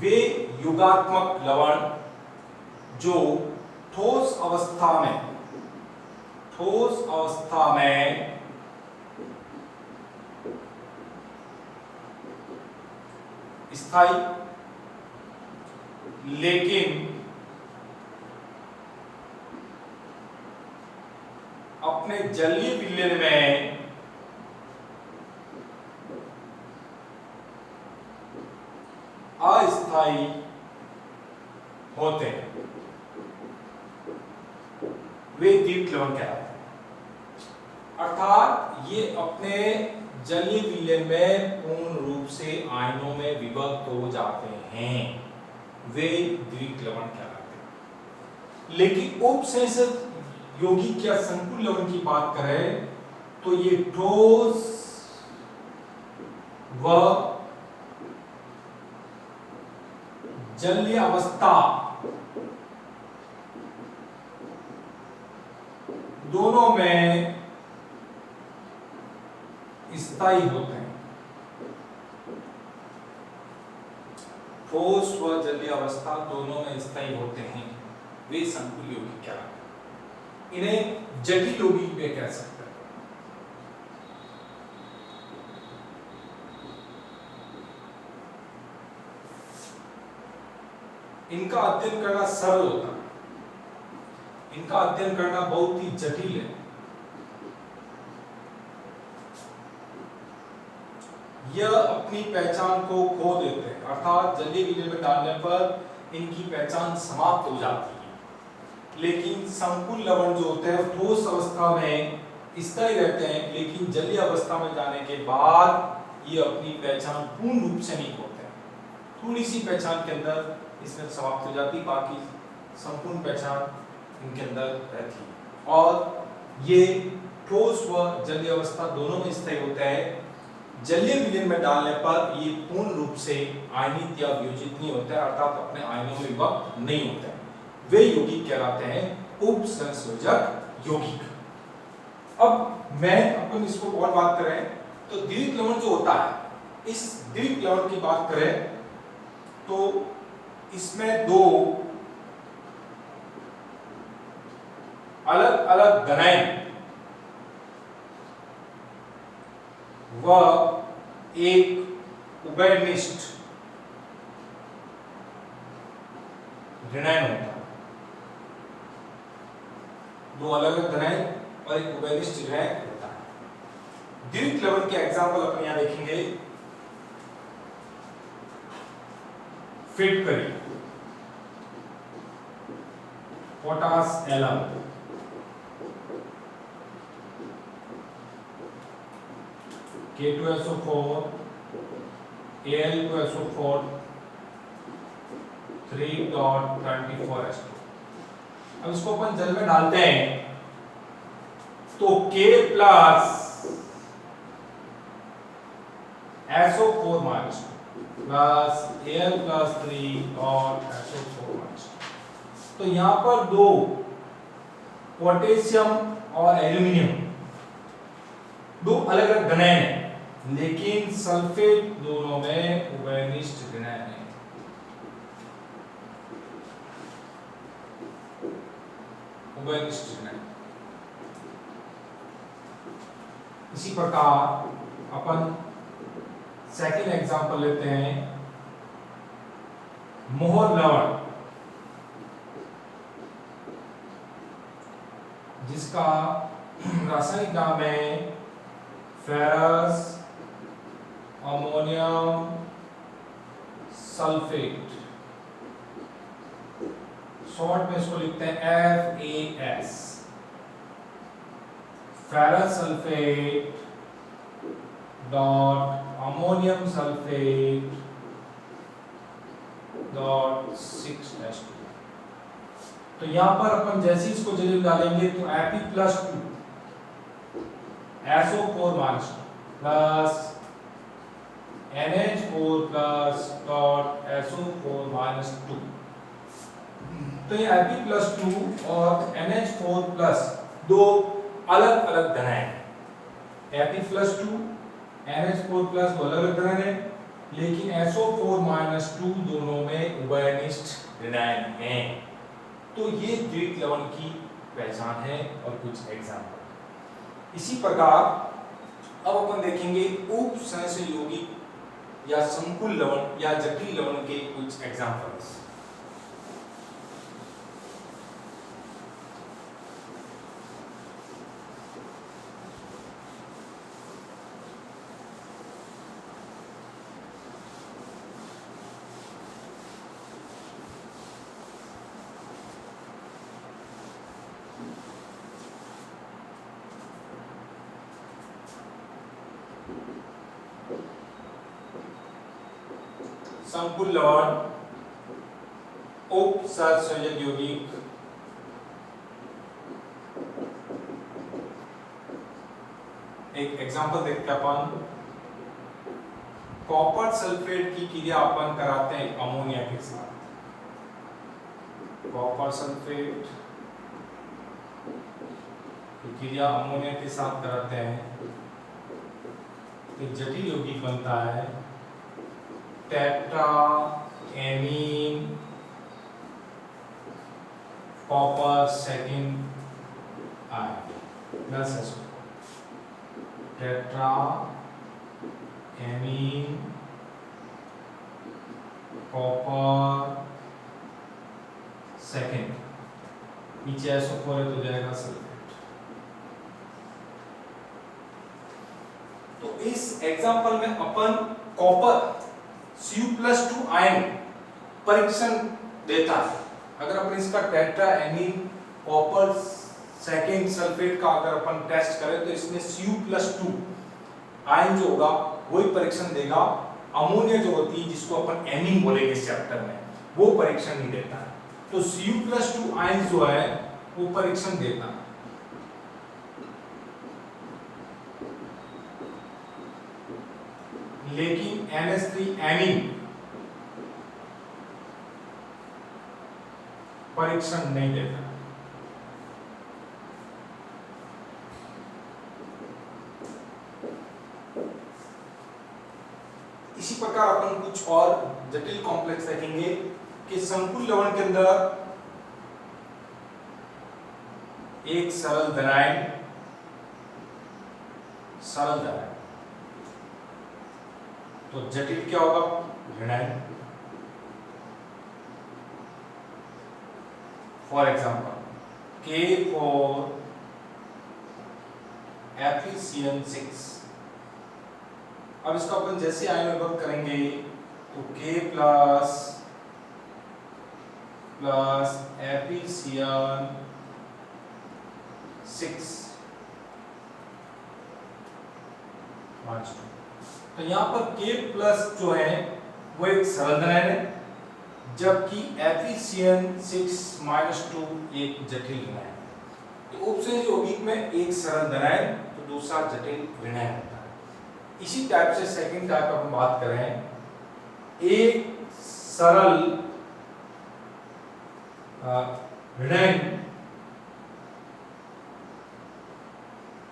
वे युगात्मक लवण जो ठोस अवस्था में स्थायी लेकिन अपने जलीय विलयन में अस्थायी होते हैं, वे दीर्घ लवण कहलाते हैं। अर्थात ये अपने जलीय विलयन में पूर्ण रूप से आयनों में विभक्त हो जाते हैं, वे दीर्घ लवण कहलाते हैं। लेकिन उपसंयोजक यौगिक या संकुल लवण की बात करें तो ये ठोस व जलीय अवस्था दोनों में स्थायी होते हैं। ठोस व जलीय अवस्था दोनों में स्थायी होते हैं, वे संकुल यौगिक कहलाते हैं। इन्हें जटिल यौगिक भी कह सकते हैं। इनका अध्ययन करना सरल होता है, इनका अध्ययन करना बहुत ही जटिल है। यह अपनी पहचान को खो देते हैं, अर्थात जलीय विलयन में डालने पर इनकी पहचान समाप्त हो जाती है। लेकिन संकुल लवण जो होते हैं ठोस अवस्था में स्थायी रहते हैं, लेकिन जलीय अवस्था में जाने के बाद ये अपनी पहचान पूर्ण रूप से नहीं खोते हैं। थोड़ी सी पहचान के अंदर इसमें समाप्त हो जाती, बाकी संपूर्ण पहचान इनके अंदर रहती है। और ये ठोस व जलीय अवस्था दोनों में स्थायी होता है। जलीय विलयन में डालने पर ये पूर्ण रूप से आयनित या वियोजित नहीं होता है, अर्थात अपने आयनों में विभक्त नहीं होता है। वे यौगिक कहलाते हैं उपसंयोजक यौगिक। अब मैं अपन इसको और बात करें तो दीर्घ लवण जो होता है, इस दीर्घ लवण की बात करें तो इसमें दो अलग अलग घनाएं व एक उभयनिष्ठ ऋणायन होता है। दो अलग अलग घनाएं और एक उभयनिष्ठ ऋणायन होता है। दीर्घ लवण के एग्जाम्पल अपन यहां देखेंगे। फिट करिए potash alum, K2SO4, Al2SO4, 3.24H2। अब इसको अपन जल में डालते हैं तो K plus SO4 minus plus Al plus 3 और SO4 माइनस। तो यहां पर दो पोटेशियम और एल्यूमिनियम दो अलग अलग घनाएं हैं, लेकिन सल्फेट दोनों में उभयनिष्ठ घनाएं हैं। उभयनिष्ठ घनाएं। इसी प्रकार अपन सेकंड एग्जांपल लेते हैं, मोहर लवण, जिसका रासायनिक नाम है फेरस अमोनियम सल्फेट। शॉर्ट में इसको लिखते हैं FAS, ferrous sulphate dot ammonium sulphate dot 6H2। तो यहां पर अपन जैसे इसको जल में डालेंगे तो Fe+2 SO4 minus plus NH4 plus dot SO4 minus 2। तो ये Fe+2 और NH4 प्लस दो अलग अलग घनाएं हैं। Fe+2 NH4 प्लस दो अलग अलग घनाएं हैं, लेकिन SO4 माइनस 2 दोनों में उभयनिष्ठ ऋणायन हैं। तो ये द्वितीय लवण की पहचान है और कुछ एग्जाम्पल। इसी प्रकार अब अपन देखेंगे उप सहसंयोगी या संकुल लवण या जटिल लवण के कुछ एग्जाम्पल्स। संकुल लवण उप सहसंयोजक यौगिक एक एग्जांपल देखते हैं अपन। कॉपर सल्फेट की क्रिया अपन कराते हैं अमोनिया के साथ। कॉपर सल्फेट की क्रिया अमोनिया के साथ कराते हैं तो जटिल यौगिक बनता है tetra amine copper second ion plus tetra amine copper second, नीचे SO4 है तो जाएगा सल्फेट। तो इस एग्जांपल में अपन कॉपर Cu+2 आयन परीक्षण देता है। अगर अपन इसका tetra amine copper second sulphate का अगर अपन टेस्ट करें तो इसमें Cu+2 आयन जो होगा वही परीक्षण देगा। अमोनिया जो होती है जिसको अपन एमीन बोलेंगे इस चैप्टर में, वो परीक्षण नहीं देता है। तो Cu+2 आयन जो है वो परीक्षण देता है। लेकिन NH3 एमीन परीक्षण नहीं देता। इसी प्रकार अपन कुछ और जटिल कॉम्प्लेक्स देखेंगे कि संकुल लवण के अंदर एक सरल धनायन तो जटिल क्या होगा ऋणायन। For example K4 FeCN6। अब इसका अपन जैसे आयन विभक्त करेंगे तो K प्लस FeCN6 तो यहाँ पर K प्लस जो है वो एक सरल धनायन है जबकि FeCN6-2 एक जटिल ऋणायन है। तो उपसंयोजी यौगिक में एक सरल धनायन तो दूसरा जटिल ऋणायन होता है। इसी टाइप से सेकंड टाइप अपन बात करें, एक सरल ऋणायन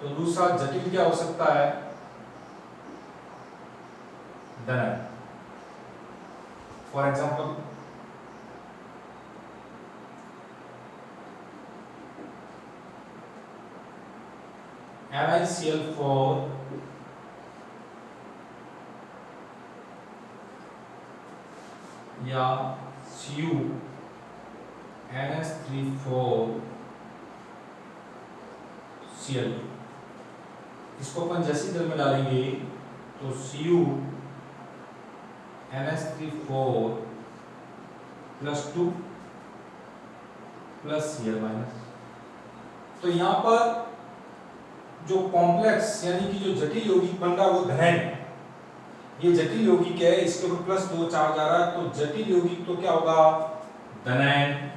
तो दूसरा जटिल क्या हो सकता है धनायन। फॉर एग्जांपल NiCl4 या CuNH3,4Cl। इसको अपन जैसे जल में डालेंगे तो CuNH3,4+2 प्लस Cl-। तो यहाँ पर जो कॉम्प्लेक्स यानी कि जो जटिल यौगिक बन रहा है वो धनायन है। ये जटिल यौगिक है, इसके ऊपर +2 चार्ज आ रहा है तो जटिल यौगिक तो क्या होगा धनायन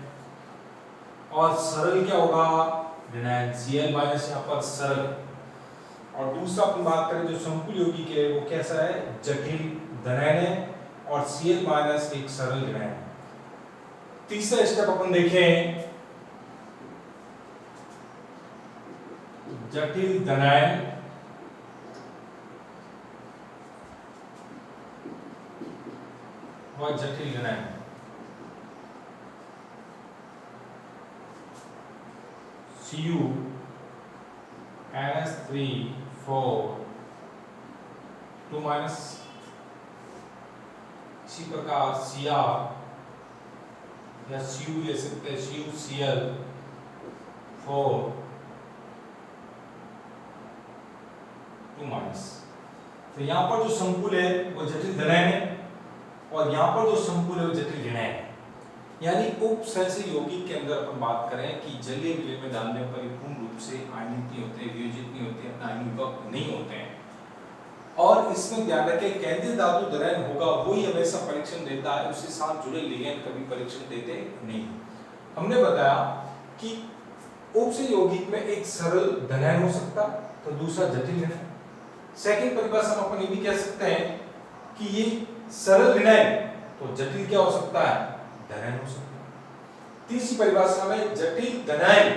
और सरल क्या होगा ऋणायन। Cl- यहाँ पर सरल और दूसरा अपन बात करें जो संकुल यौगिक है वो कैसा है जटिल धनायन है और Cl- एक सरल ऋणायन। तीसरा स्टेप अपन देखें जटिल धनायन व जटिल ऋणायन Cu NH3 4 2 माइनस, इसी प्रकार Cr या Cu ले सकते हैं CuCl 4 2 माइनस। तो यहाँ पर जो संकुल है वो जटिल धनायन है और यहाँ पर जो संकुल है वो जटिल ऋणायन है। यानी उपसहस्य यौगिक के अंदर अपन बात करें कि जलीय विलयन में डालने पर पूर्ण रूप से आयनित नहीं होते, वियोजित नहीं होते, अपना आयन विभक्त नहीं होते हैं। और इसमें ध्यान रखें केंद्रीय धातु धनायन होगा वही हमेशा परीक्षण देता है, उसके साथ जुड़े लिगैंड कभी परीक्षण देते नहीं। हमने बताया कि उपसहस्य यौगिक में एक सरल धनायन हो सकता तो दूसरा जटिल ऋणायन। सेकंड परिभाषा में अपन ये भी कह सकते हैं कि ये सरल ऋणायन तो जटिल क्या हो सकता है, धनायन हो सकता है। तीसरी परिभाषा में जटिल धनायन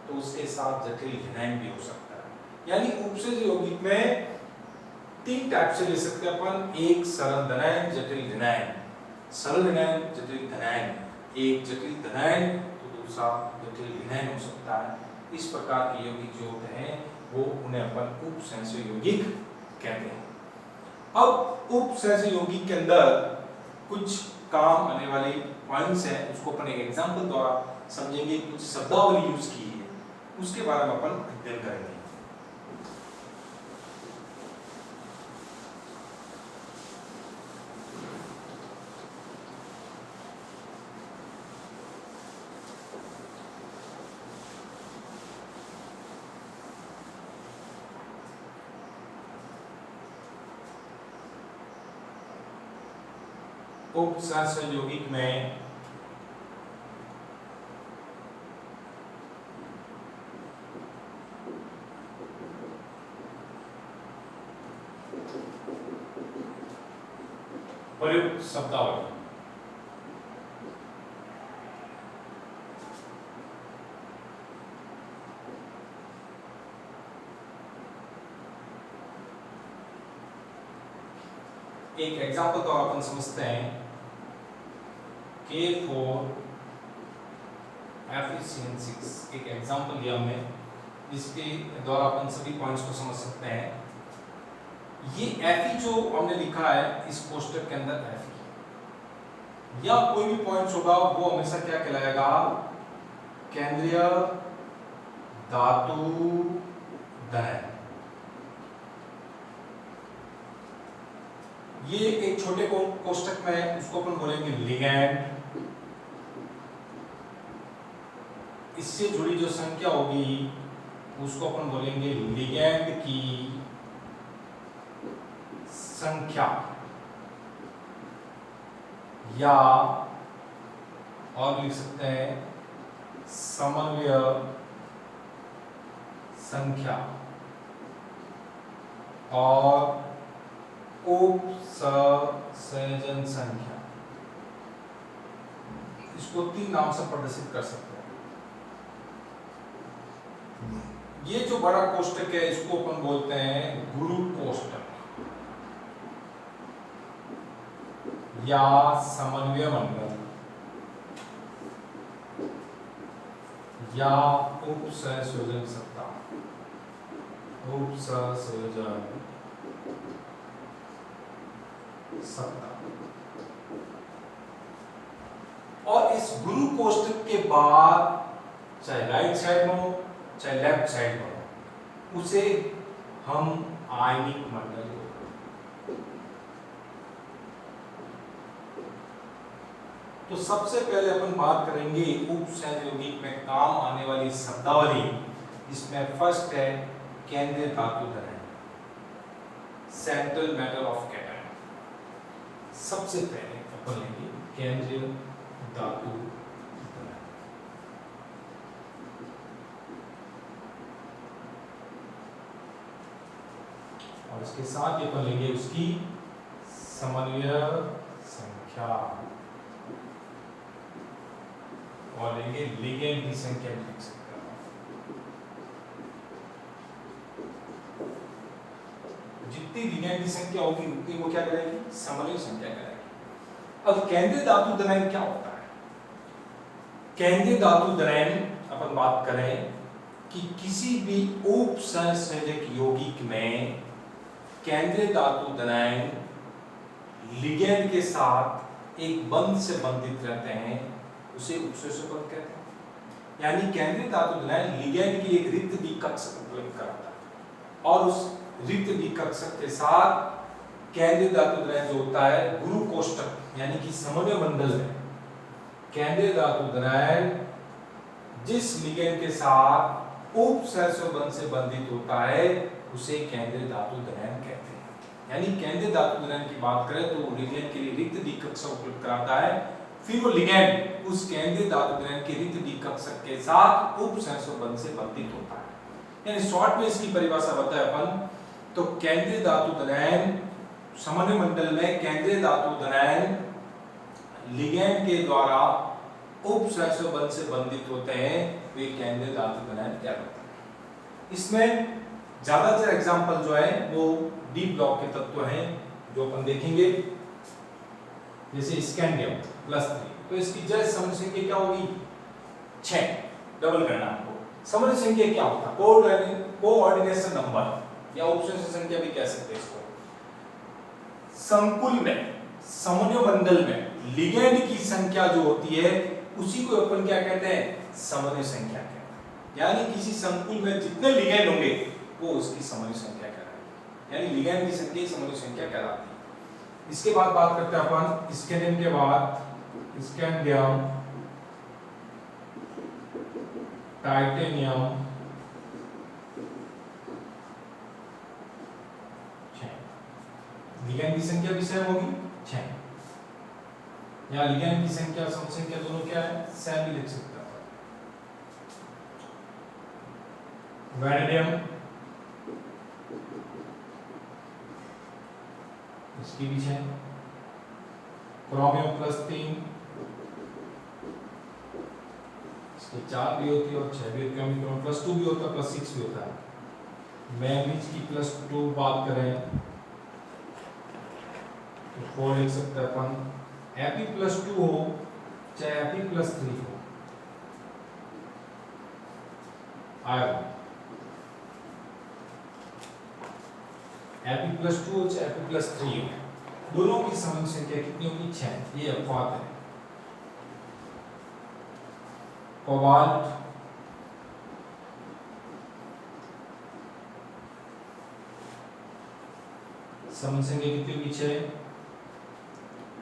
तो उसके साथ जटिल ऋणायन भी हो सकता है। यानी उपसहस्य यौगिक में तीन टाइप से ले सकते हैं अपन, एक सरल धनायन, जटिल ऋणायन, सरल ऋणायन, जटिल धनायन, एक जटिल धनायन तो दूसरा जटिल ऋणायन हो सकता है। इस प्रकार के यौगिक जो होते हैं वो उन्हें अपन उपसहस्य यौगिक कहते हैं। अब उपसहस्य यौगिक के अंदर कुछ काम आने वाले पॉइंट्स हैं, उसको अपन एक एग्जांपल द्वारा समझेंगे, कुछ शब्दावली यूज की है उसके बारे में अपन अध्ययन करेंगे। उपसहस्य यौगिक में प्रयुक्त शब्दावली, एक एग्जांपल तो अपन समझते हैं K4 FeCN6 एक एग्जांपल दिया हमने जिसके द्वारा अपन सभी पॉइंट्स को समझ सकते हैं। ये Fe जो हमने लिखा है इस कोष्टक के अंदर Fe या कोई भी पॉइंट्स होगा वो हमेशा क्या कहलाएगा, केंद्रीय धातु धनायन। ये एक छोटे कोष्टक में उसको अपन बोलेंगे लिगैंड, इससे जुड़ी जो संख्या होगी उसको अपन बोलेंगे लिगैंड की संख्या, या और लिख सकते हैं समन्वय संख्या और उपसंयोजन संख्या। इसको तीन नाम से प्रदर्शित कर सकते हैं। ये जो बड़ा कोष्टक है इसको अपन बोलते हैं गुरु कोष्टक या समन्वय मंडल या उपसंयोजन सत्ता, उपसंयोजन सत्ता। और इस गुरु कोष्टक के बाद चाहे राइट साइड में हो चाहे लेफ्ट साइड में हो उसे हम आयनिक मंडल, तो सबसे पहले अपन बात करेंगे उपसहस्य यौगिक में काम आने वाली शब्दावली, जिसमें फर्स्ट है केंद्रीय धातु धनायन, सेंट्रल मेटल ऑफ कैटायन। सबसे पहले अपन लेंगे केंद्रीय धातु धनायन। और इसके साथ ही अपन लेंगे उसकी समन्वय संख्या और लेंगे लिगेंड की संख्या भी लिख सकते हैं। जितनी लिगेंड की संख्या होगी उतनी वो क्या करेगी, समन्वय संख्या करेगी। अब केंद्रीय धातु धनायन क्या होता है? केंद्रीय धातु धनायन अपन बात करें कि किसी भी उपसंयोजक यौगिक में केंद्रीय धातु धनायन लिगैंड के साथ एक बंध से बंधित रहते हैं, उसे उपसंयोजक बंध कहते हैं। यानी केंद्रीय धातु धनायन लिगैंड की एक रिक्त द्विकक्षक उपलब्ध कराता है और उस रिक्त द्विकक्षक के साथ केंद्रीय धातु धनायन जो होता है गुरु कोष्ठक यानी कि समन्वय मंडल में केंद्रीय धातु धनायन जिस लिगैंड के साथ उपसंयोजक बंध से बंधित होता है उसे केंद्रीय धातु धनायन कहते हैं। यानी केंद्रीय धातु धनायन की बात करें तो लिगैंड के लिए रिक्त द्विकक्षक उपलब्ध कराता है, फिर वो लिगैंड उस केंद्रीय धातु धनायन के रिक्त द्विकक्षक के साथ उपसंयोजक बंध से बंधित होता है। यानी शॉर्ट में इसकी परिभाषा बताए अपन तो केंद्रीय धातु धनायन समन्वय मंडल में केंद्रीय धातु धनायन लिगैंड के द्वारा उपसंयोजक बंध से बंधित होते हैं, वे केंद्रीय धातु धनायन कहलाते हैं। इसमें ज्यादातर एग्जांपल जो है वो डी ब्लॉक के तत्व हैं जो अपन देखेंगे, जैसे स्कैंडियम +3 तो इसकी जड़ समन्वय संख्या क्या होगी 6, डबल करना आपको। समन्वय संख्या क्या होता है? कोऑर्डिनेशन नंबर या उपसंयोजक संख्या भी कह सकते हैं इसको। संकुल में समन्वय मंडल में लिगैंड की संख्या जो होती है उसी को अपन क्या कहते हैं? समन्वय संख्या कहते हैं। यानी किसी संकुल में जितने लिगैंड होंगे वो उसकी समन्वय संख्या कहलाएगी। यानी लिगैंड की संख्या समन्वय संख्या कहलाती है। इसके बाद बात करते हैं अपन स्कैंडियम के बाद स्कैंडियम, टाइटेनियम, लिगैंड की संख्या भी सेम होगी 6। यहाँ लिगैंड की संख्या समन्वय संख्या दोनों क्या है? सेम भी लिख सकते हैं। वैनेडियम, इसकी भी 6। क्रोमियम +3, इसकी 4 भी होती है और 6 भी होती है। +2 भी होता है, +6 भी होता है। मैग्नीज की +2 बात करें तो 4 लिख सकते हैं अपन। Fe+2 हो चाहे Fe+3 हो, आयरन Fe+2 हो चाहे Fe+3 हो, दोनों की समन्वय संख्या कितनी होगी? 6। ये अपवाद है। कोबाल्ट, समन्वय संख्या कितनी होगी? 6।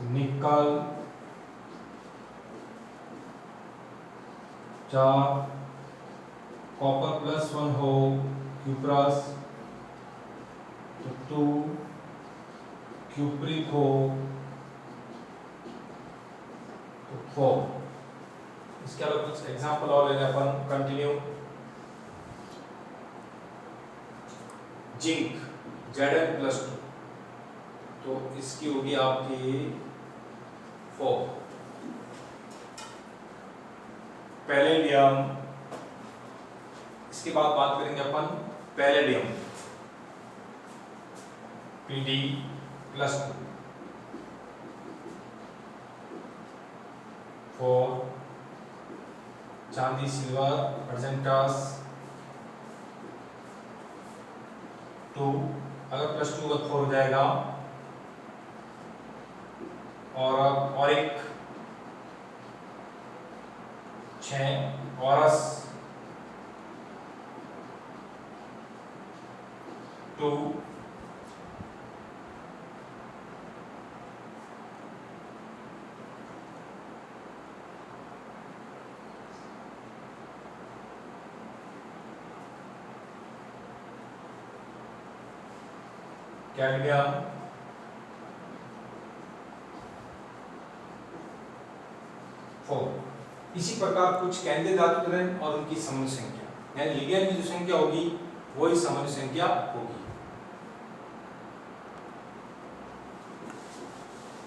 निकल 4, कॉपर +1 हो, क्यूप्रस 2, क्यूप्रिक हो तो 4। इसके अलावा कुछ एग्जांपल और ले लें अपन, कंटिन्यू। जिंक Zn+2 तो इसकी होगी आपकी 4। पैलेडियम, इसके बाद बात करेंगे अपन पैलेडियम Pd+2 4। चांदी सिल्वर अर्जेंटस 2, अगर +2 का 4 हो जाएगा। और एक 6 औरस 2, कैडमियम 4। इसी प्रकार कुछ केंद्रीय धातु धनायन और उनकी समन्वय संख्या, यानी लिगैंड की जो संख्या होगी वही समन्वय संख्या होगी।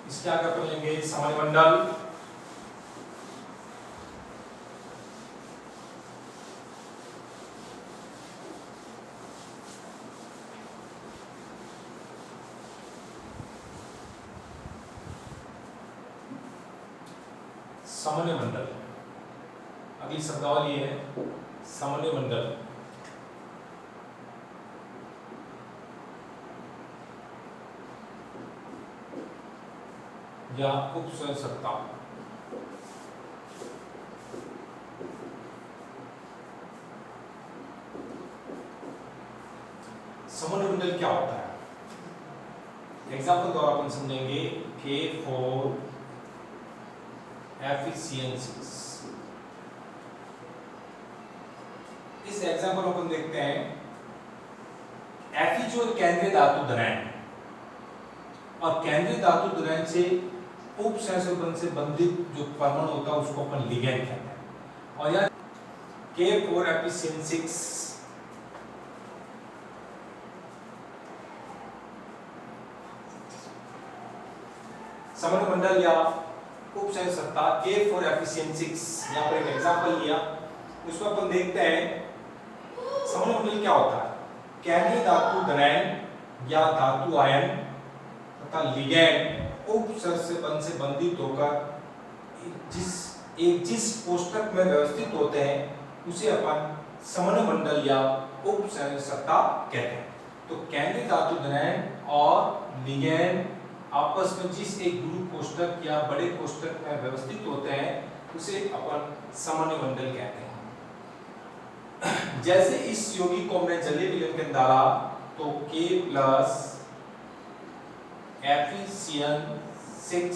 इसके आगे अपन लेंगे समन्वय मंडल। समन्वय मंडल। अगली शब्दावली है समन्वय मंडल। या उप स्वयं सत्ता। समन्वय मंडल क्या होता है? एग्जाम्पल द्वारा अपन समझेंगे। K for efficiencies। इस एग्जाम्पल अपन देखते हैं Fe जो केंद्रीय धातु धनायन और केंद्रीय धातु धनायन से उप सहसंबंध से बंधित जो परमाणु होता है उसको अपन लिगैंड कहते हैं। और यहाँ K for efficiencies समन्वय मंडल या उप सहसंबंध सत्ता K for efficiencies। यहाँ पर एक एग्जाम्पल लिया, उसमें अपन देखते हैं समन्वय मंडल क्या होता है। केंद्रीय धातु धनायन या धातु आयन तथा लिगैंड उप सहसंबंध से बंधित होकर जिस कोष्ठक में व्यवस्थित होते हैं उसे अपन समन्वय मंडल या उप सहसंबंध सत्ता कहते हैं। तो केंद्रीय धातु धनायन और लिगैंड आपस में जिस एक गुरु कोष्ठक या बड़े कोष्ठक में व्यवस्थित होते हैं उसे अपन समन्वय मंडल कहते हैं। जैसे इस यौगिक को हमने जलीय विलयन के अंदर डाला तो K plus Fe6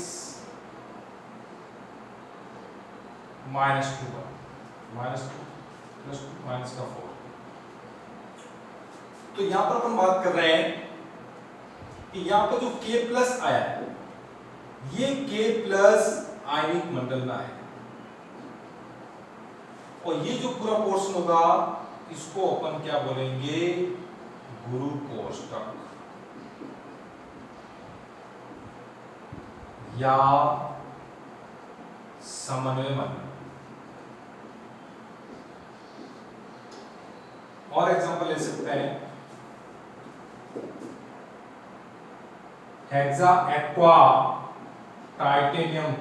minus 2 minus 2 plus 2 minus का 4। तो यहां पर अपन बात कर रहे हैं कि यहां पर जो K प्लस आया है ये K प्लस आयनिक मंडल में है और ये जो पूरा पोर्शन होगा इसको अपन क्या बोलेंगे, गुरु कोष्ठक या समन्वय मंडल। और एग्जांपल ले सकते हैं hexa aqua titanium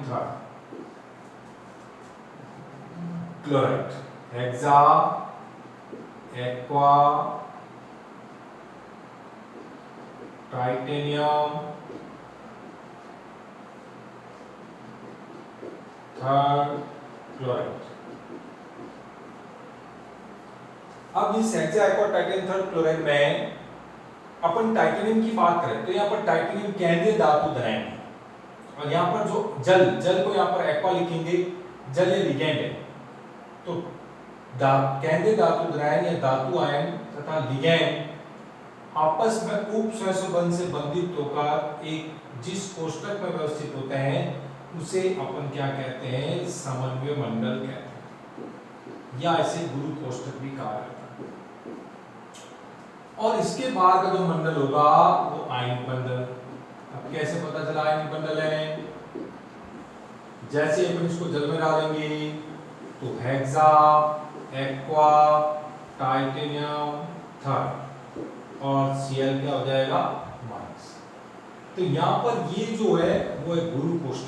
chloride. Hexa aqua titanium chloride. अब इस हेक्सा एक्वा टाइटेनियम क्लोराइड में अपन टाइटेनियम की बात करें तो यहाँ पर टाइटेनियम केंद्रीय धातु धनायन है और यहाँ पर जो जल को यहाँ पर एक्वा लिखेंगे, जल ये लिगैंड है। तो केंद्रीय धातु धनायन या धातु आयन तथा लिगैंड आपस में उप सहसंबंध से बंधित होकर एक जिस कोष्ठक में व्यवस्थित होते हैं उसे अपन क्या कहते हैं, समन्वय मंडल कहते हैं या इसे गुरु कोष्ठक भी कहा जाता है। और इसके बाद का जो मंडल होगा वो आयनिक मंडल। अब कैसे पता चला आयनिक मंडल है? जैसे अपन इसको जल में डालेंगे तो हेक्सा एक्वा टाइटेनियम और Cl क्या हो जाएगा, माइनस। तो यहाँ पर ये जो है वो एक गुरु कोष्ठक